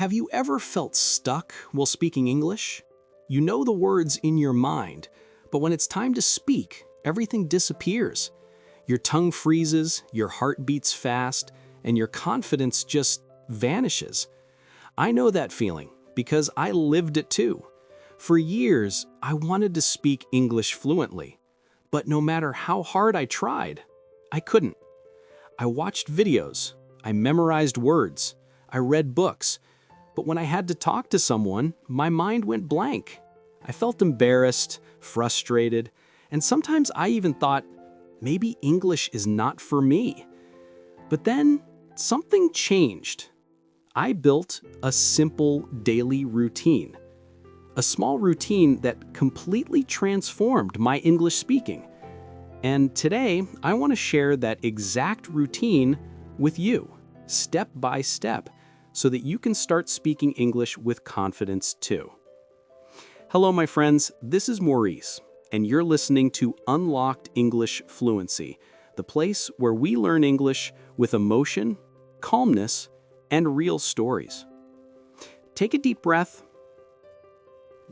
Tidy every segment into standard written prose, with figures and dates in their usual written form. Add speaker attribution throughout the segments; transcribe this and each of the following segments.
Speaker 1: Have you ever felt stuck while speaking English? You know the words in your mind, but when it's time to speak, everything disappears. Your tongue freezes, your heart beats fast, and your confidence just vanishes. I know that feeling because I lived it too. For years, I wanted to speak English fluently, but no matter how hard I tried, I couldn't. I watched videos, I memorized words, I read books, but when I had to talk to someone, my mind went blank. I felt embarrassed, frustrated, and sometimes I even thought, maybe English is not for me. But then something changed. I built a simple daily routine. A small routine that completely transformed my English speaking. And today, I want to share that exact routine with you, step by step, so that you can start speaking English with confidence too. Hello, my friends. This is Mourise, and you're listening to Unlocked English Fluency, the place where we learn English with emotion, calmness, and real stories. Take a deep breath,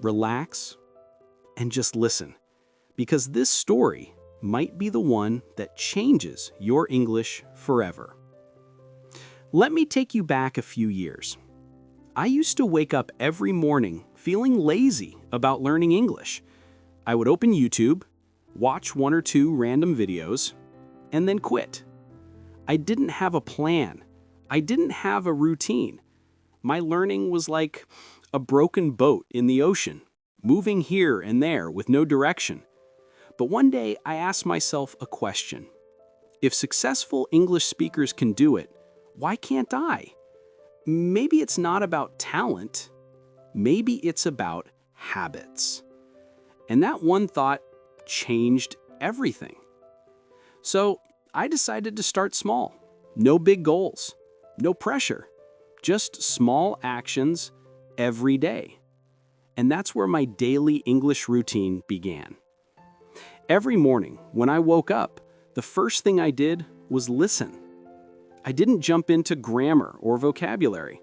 Speaker 1: relax, and just listen, because this story might be the one that changes your English forever. Let me take you back a few years. I used to wake up every morning feeling lazy about learning English. I would open YouTube, watch one or two random videos, and then quit. I didn't have a plan. I didn't have a routine. My learning was like a broken boat in the ocean, moving here and there with no direction. But one day I asked myself a question. If successful English speakers can do it, why can't I? Maybe it's not about talent. Maybe it's about habits. And that one thought changed everything. So I decided to start small. No big goals, no pressure, just small actions every day. And that's where my daily English routine began. Every morning when I woke up, the first thing I did was listen. I didn't jump into grammar or vocabulary.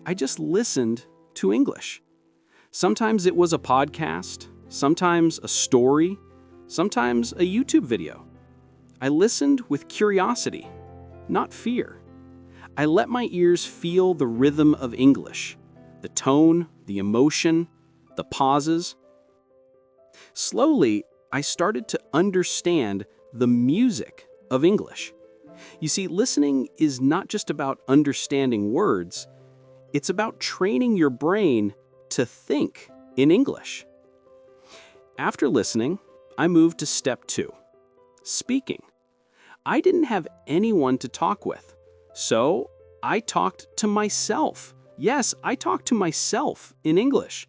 Speaker 1: I just listened to English. Sometimes it was a podcast, sometimes a story, sometimes a YouTube video. I listened with curiosity, not fear. I let my ears feel the rhythm of English, the tone, the emotion, the pauses. Slowly, I started to understand the music of English. You see, listening is not just about understanding words, it's about training your brain to think in English. After listening, I moved to step 2, speaking. I didn't have anyone to talk with, so I talked to myself. Yes, I talked to myself in English.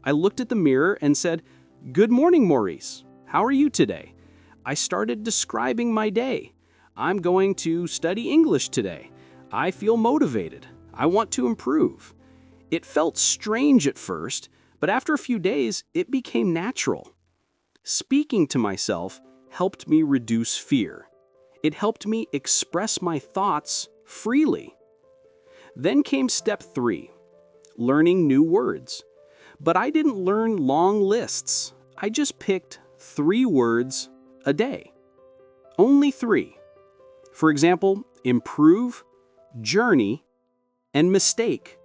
Speaker 1: I looked at the mirror and said, "Good morning, Maurice. How are you today?" I started describing my day. I'm going to study English today. I feel motivated. I want to improve. It felt strange at first, but after a few days, it became natural. Speaking to myself helped me reduce fear. It helped me express my thoughts freely. Then came step 3, learning new words. But I didn't learn long lists. I just picked 3 words a day. Only 3. For example, improve, journey, and mistake.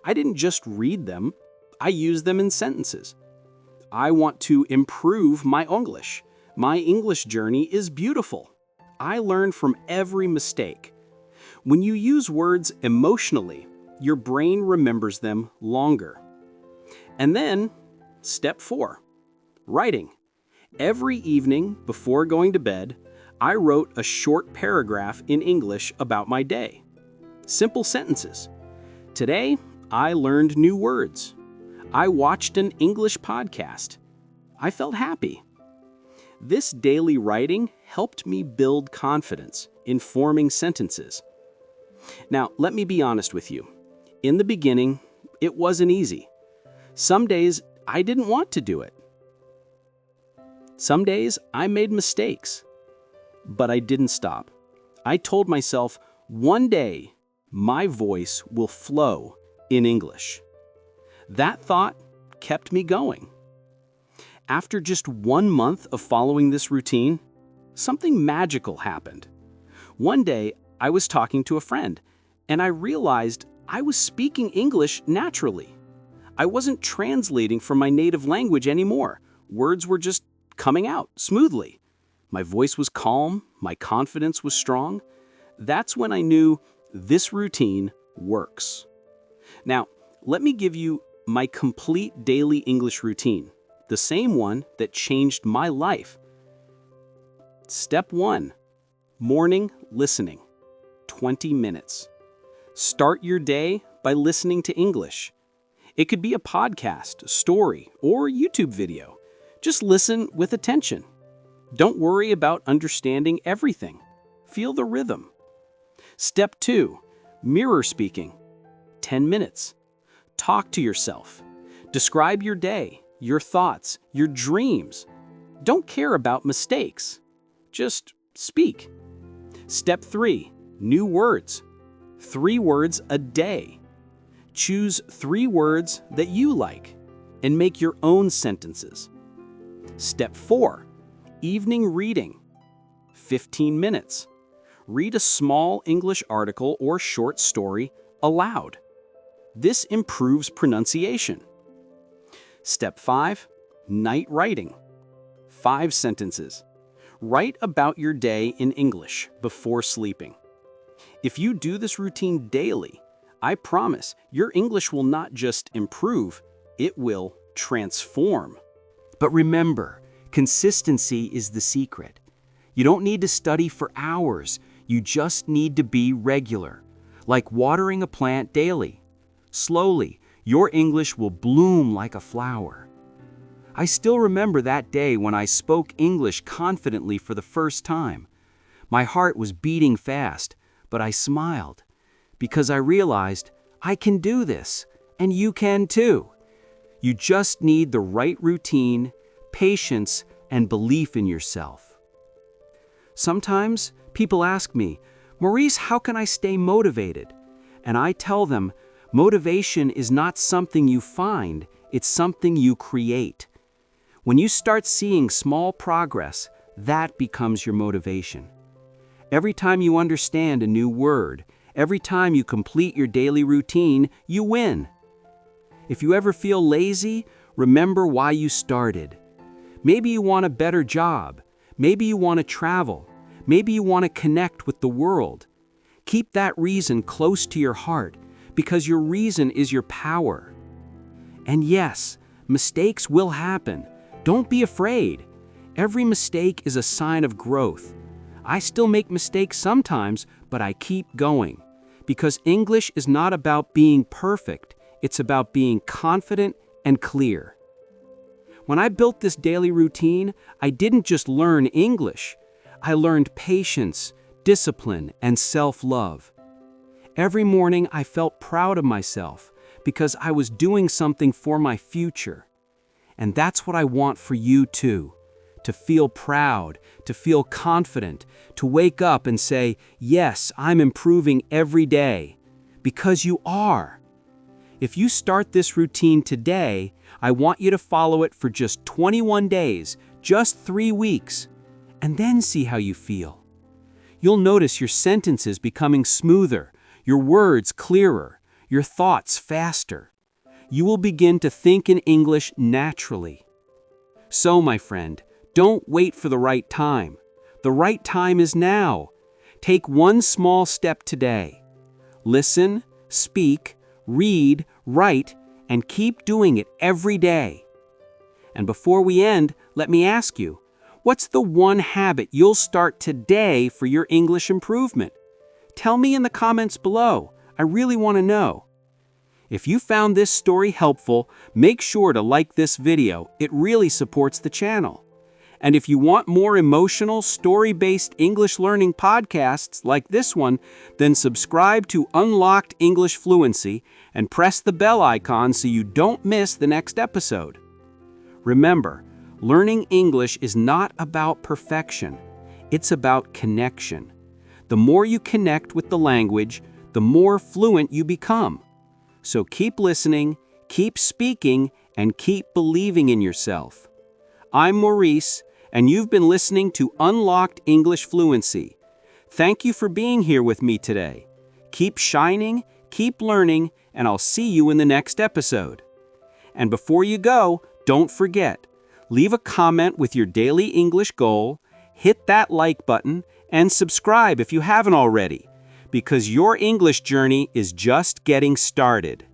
Speaker 1: I didn't just read them, I used them in sentences. I want to improve my English. My English journey is beautiful. I learn from every mistake. When you use words emotionally, your brain remembers them longer. And then, step 4, writing. Every evening before going to bed, I wrote a short paragraph in English about my day. Simple sentences. Today, I learned new words. I watched an English podcast. I felt happy. This daily writing helped me build confidence in forming sentences. Now, let me be honest with you. In the beginning, it wasn't easy. Some days, I didn't want to do it. Some days, I made mistakes. But I didn't stop. I told myself, one day, my voice will flow in English. That thought kept me going. After just 1 month of following this routine, something magical happened. One day, I was talking to a friend, and I realized I was speaking English naturally. I wasn't translating from my native language anymore. Words were just coming out smoothly. My voice was calm, my confidence was strong. That's when I knew this routine works. Now, let me give you my complete daily English routine, the same one that changed my life. Step 1, morning listening, 20 minutes. Start your day by listening to English. It could be a podcast, story, or YouTube video. Just listen with attention. Don't worry about understanding everything. Feel the rhythm. Step 2, mirror speaking, 10 minutes. Talk to yourself. Describe your day, your thoughts, your dreams. Don't care about mistakes. Just speak. Step 3, new words. 3 words a day. Choose 3 words that you like and make your own sentences. Step 4, evening reading. 15 minutes. Read a small English article or short story aloud. This improves pronunciation. Step 5, night writing. 5 sentences. Write about your day in English before sleeping. If you do this routine daily, I promise your English will not just improve, it will transform. But remember, consistency is the secret. You don't need to study for hours, you just need to be regular, like watering a plant daily. Slowly, your English will bloom like a flower. I still remember that day when I spoke English confidently for the first time. My heart was beating fast, but I smiled because I realized I can do this, and you can too. You just need the right routine, patience, and belief in yourself. Sometimes people ask me, Mourise, how can I stay motivated? And I tell them, motivation is not something you find, it's something you create. When you start seeing small progress, that becomes your motivation. Every time you understand a new word, every time you complete your daily routine, you win. If you ever feel lazy, remember why you started. Maybe you want a better job. Maybe you want to travel. Maybe you want to connect with the world. Keep that reason close to your heart because your reason is your power. And yes, mistakes will happen. Don't be afraid. Every mistake is a sign of growth. I still make mistakes sometimes, but I keep going. Because English is not about being perfect, it's about being confident and clear. When I built this daily routine, I didn't just learn English. I learned patience, discipline, and self-love. Every morning I felt proud of myself because I was doing something for my future. And that's what I want for you too. To feel proud, to feel confident, to wake up and say, yes, I'm improving every day. Because you are. If you start this routine today, I want you to follow it for just 21 days, just 3 weeks, and then see how you feel. You'll notice your sentences becoming smoother, your words clearer, your thoughts faster. You will begin to think in English naturally. So, my friend, don't wait for the right time. The right time is now. Take one small step today. Listen, speak, read, write, and keep doing it every day. And before we end, let me ask you, what's the one habit you'll start today for your English improvement? Tell me in the comments below. I really want to know. If you found this story helpful, make sure to like this video. It really supports the channel. And if you want more emotional, story-based English learning podcasts like this one, then subscribe to Unlocked English Fluency and press the bell icon so you don't miss the next episode. Remember, learning English is not about perfection. It's about connection. The more you connect with the language, the more fluent you become. So keep listening, keep speaking, and keep believing in yourself. I'm Mourise, and you've been listening to Unlocked English Fluency. Thank you for being here with me today. Keep shining, keep learning, and I'll see you in the next episode. And before you go, don't forget, leave a comment with your daily English goal, hit that like button, and subscribe if you haven't already, because your English journey is just getting started.